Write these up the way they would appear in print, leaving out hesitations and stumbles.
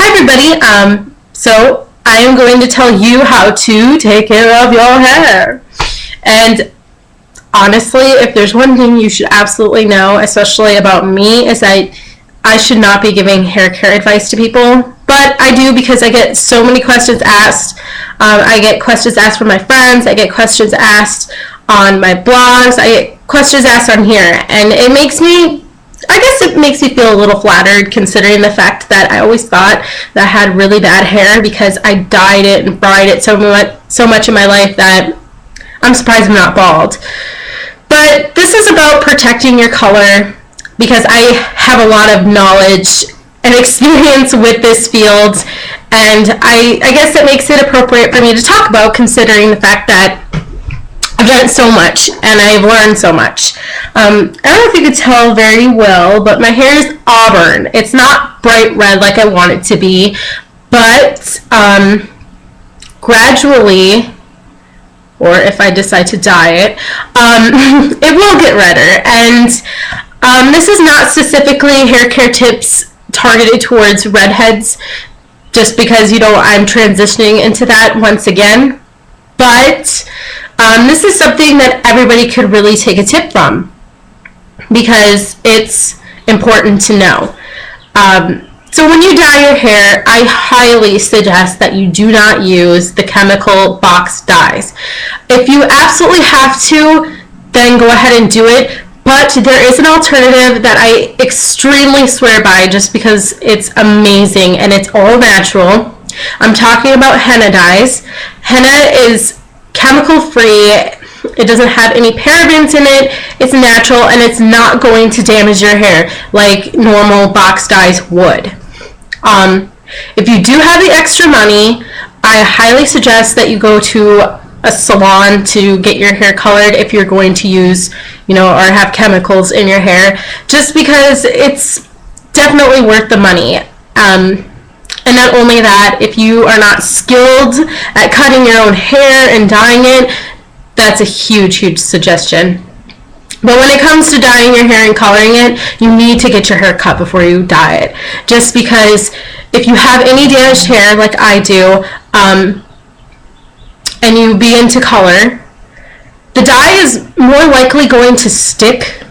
Hi everybody, so I am going to tell you how to take care of your hair. And honestly, if there's one thing you should absolutely know, especially about me, is that I should not be giving hair care advice to people. But I do because I get so many questions asked. I get questions asked from my friends, I get questions asked on my blogs, I get questions asked on here. And it makes me feel a little flattered, considering the fact that I always thought that I had really bad hair because I dyed it and fried it so much in my life that I'm surprised I'm not bald. But this is about protecting your color because I have a lot of knowledge and experience with this field, and I guess it makes it appropriate for me to talk about, considering the fact that I've done it so much and I've learned so much. I don't know if you could tell very well, but my hair is auburn. It's not bright red like I want it to be, but gradually, or if I decide to dye it, it will get redder. And this is not specifically hair care tips targeted towards redheads, just because, I'm transitioning into that once again. But this is something that everybody could really take a tip from because it's important to know. So when you dye your hair, I highly suggest that you do not use the chemical box dyes. If you absolutely have to, then go ahead and do it. But there is an alternative that I extremely swear by just because it's amazing and it's all natural. I'm talking about henna dyes. Henna is chemical free. It doesn't have any parabens in it. It's natural and it's not going to damage your hair like normal box dyes would. If you do have the extra money, I highly suggest that you go to a salon to get your hair colored if you're going to use, or have chemicals in your hair, just because it's definitely worth the money. And not only that, if you are not skilled at cutting your own hair and dyeing it, that's a huge suggestion. But when it comes to dyeing your hair and coloring it, you need to get your hair cut before you dye it. Just because if you have any damaged hair like I do, and you begin to color, the dye is more likely going to stick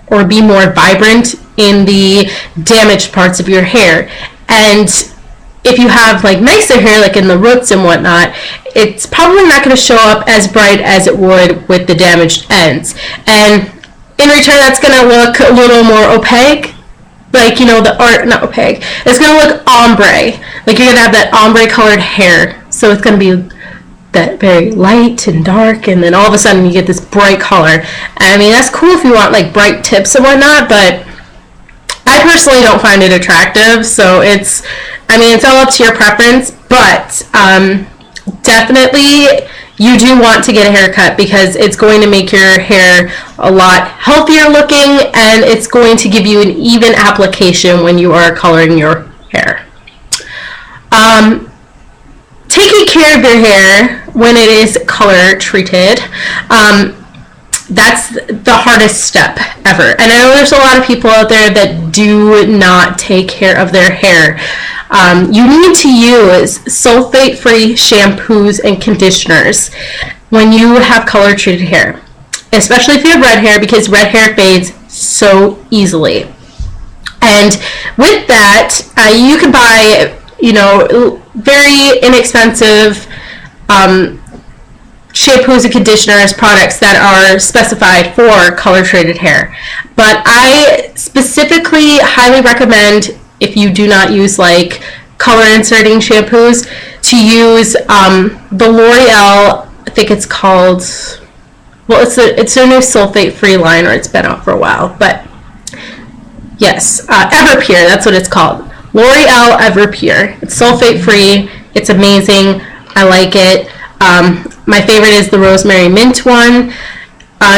or be more vibrant in the damaged parts of your hair. And if you have nicer hair, like in the roots and whatnot, it's probably not going to show up as bright as it would with the damaged ends. And in return, that's going to look a little more opaque, not opaque. It's going to look ombre, like you're going to have that ombre colored hair. So it's going to be that very light and dark, and then all of a sudden you get this bright color. I mean, that's cool if you want bright tips and whatnot, but I personally don't find it attractive. So it's all up to your preference, but definitely you do want to get a haircut because it's going to make your hair a lot healthier looking, and it's going to give you an even application when you are coloring your hair. Taking care of your hair when it is color treated, that's the hardest step ever. And I know there's a lot of people out there that do not take care of their hair. You need to use sulfate-free shampoos and conditioners when you have color treated hair, especially if you have red hair, because red hair fades so easily. And with that, you can buy very inexpensive shampoos and conditioners, products that are specified for color treated hair. But I specifically highly recommend, if you do not use color inserting shampoos, to use the Loreal, I think it's called, it's a new sulfate free line, or it's been out for a while, but yes, Everpure, that's what it's called. L'Oreal Everpure. It's sulfate free. It's amazing. I like it. My favorite is the rosemary mint one.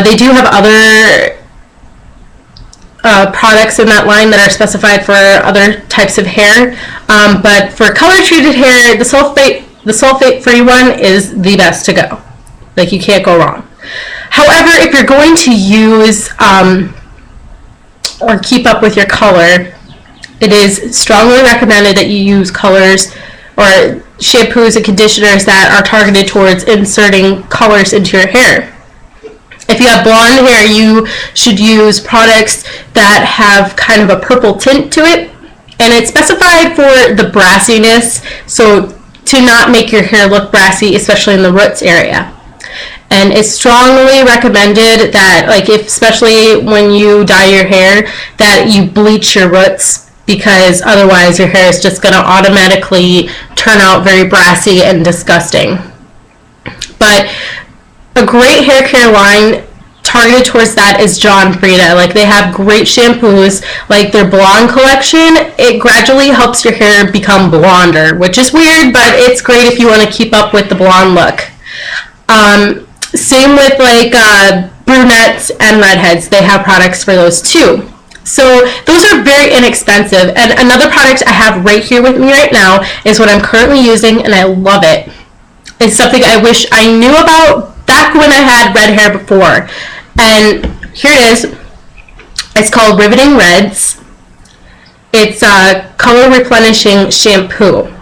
They do have other products in that line that are specified for other types of hair, but for color treated hair, the sulfate free one is the best to go. You can't go wrong. However, if you're going to use or keep up with your color, It is strongly recommended that you use colors or shampoos and conditioners that are targeted towards inserting colors into your hair. If you have blonde hair, you should use products that have kind of a purple tint to it, and it's specified for the brassiness, so to not make your hair look brassy, especially in the roots area. And it's strongly recommended that, like, especially when you dye your hair, that you bleach your roots, because otherwise your hair is just going to automatically turn out very brassy and disgusting. But a great hair care line targeted towards that is John Frieda. Like, they have great shampoos, like their blonde collection. It gradually helps your hair become blonder, which is weird, but it's great if you want to keep up with the blonde look. Same with like brunettes and redheads. They have products for those too. So those are very inexpensive. And another product I have right here with me right now is what I'm currently using, and I love it. It's something I wish I knew about back when I had red hair before. And here it is. It's called Riveting Reds. It's a color replenishing shampoo.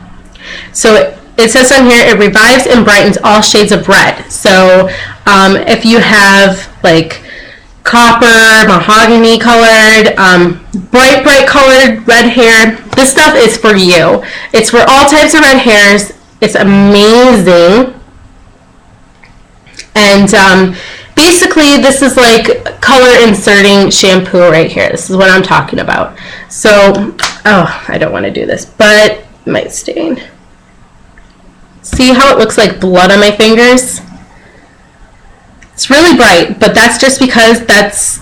So it says on here, it revives and brightens all shades of red. So if you have like copper, mahogany colored, bright colored red hair, this stuff is for you. It's for all types of red hairs. It's amazing. And basically this is like color inserting shampoo right here. This is what I'm talking about. So, oh, I don't want to do this, but it might stain. See how it looks like blood on my fingers? It's really bright, but that's just because that's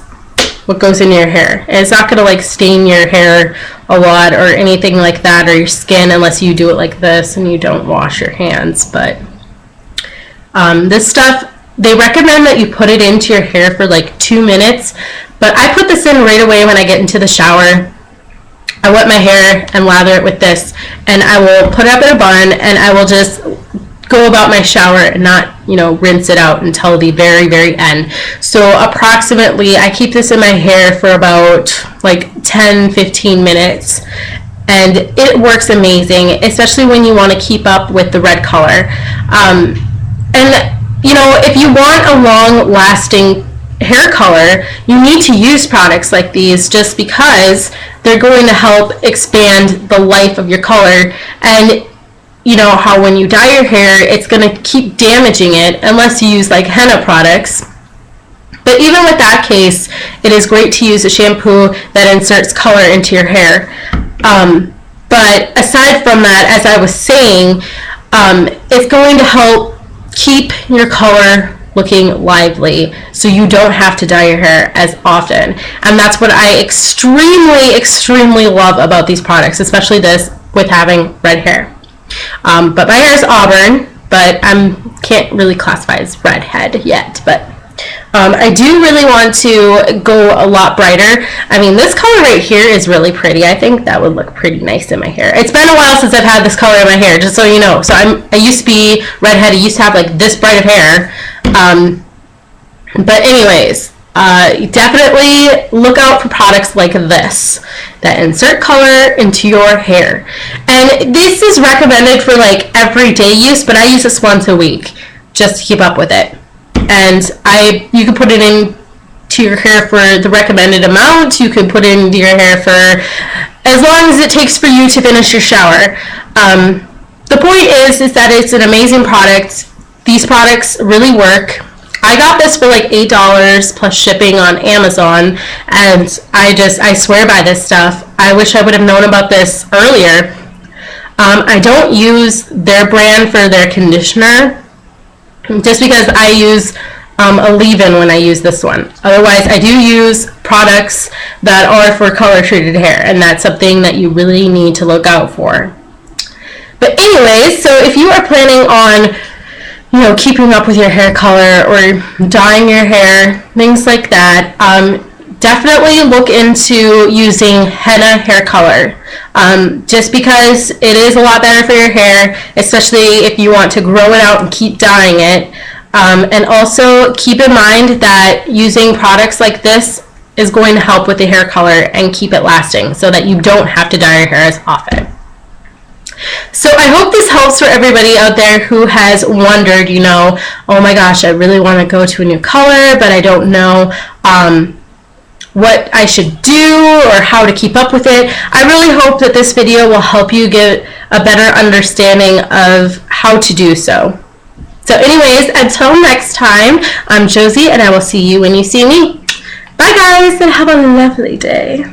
what goes in your hair. And it's not going to like stain your hair a lot or anything like that, or your skin, unless you do it like this and you don't wash your hands. But this stuff, they recommend that you put it into your hair for like 2 minutes, but I put this in right away when I get into the shower. I wet my hair and lather it with this, and I will put it up in a bun, and I will just go about my shower and not, you know, rinse it out until the very, very end. So approximately, I keep this in my hair for about like 10-15 minutes, and it works amazing, especially when you want to keep up with the red color. And you know, if you want a long-lasting hair color, you need to use products like these, just because they're going to help expand the life of your color. And you know how when you dye your hair, it's going to keep damaging it unless you use like henna products. But even with that case, it is great to use a shampoo that inserts color into your hair. But aside from that, as I was saying, it's going to help keep your color looking lively, so you don't have to dye your hair as often. And that's what I extremely love about these products, especially this with having red hair. But my hair is auburn, but I can't really classify as redhead yet. But I do really want to go a lot brighter. I mean, this color right here is really pretty. I think that would look pretty nice in my hair. It's been a while since I've had this color in my hair, just so you know. So I used to be redhead. I used to have like this bright of hair. But anyways, definitely look out for products like this that insert color into your hair. And this is recommended for like everyday use, but I use this once a week just to keep up with it. And you can put it into your hair for the recommended amount. You can put it into your hair for as long as it takes for you to finish your shower. The point is that it's an amazing product. These products really work. I got this for like $8 plus shipping on Amazon, and I swear by this stuff. I wish I would have known about this earlier. I don't use their brand for their conditioner, just because I use a leave-in when I use this one. Otherwise, I do use products that are for color-treated hair, and that's something that you really need to look out for. But anyways, so if you are planning on, you know, keeping up with your hair color or dyeing your hair, things like that, definitely look into using henna hair color. Just because it is a lot better for your hair, especially if you want to grow it out and keep dyeing it. And also keep in mind that using products like this is going to help with the hair color and keep it lasting so that you don't have to dye your hair as often. So I hope this helps for everybody out there who has wondered, you know, oh my gosh, I really want to go to a new color, but I don't know what I should do or how to keep up with it. I really hope that this video will help you get a better understanding of how to do so. So anyways, until next time, I'm Josie, and I will see you when you see me. Bye guys, and have a lovely day.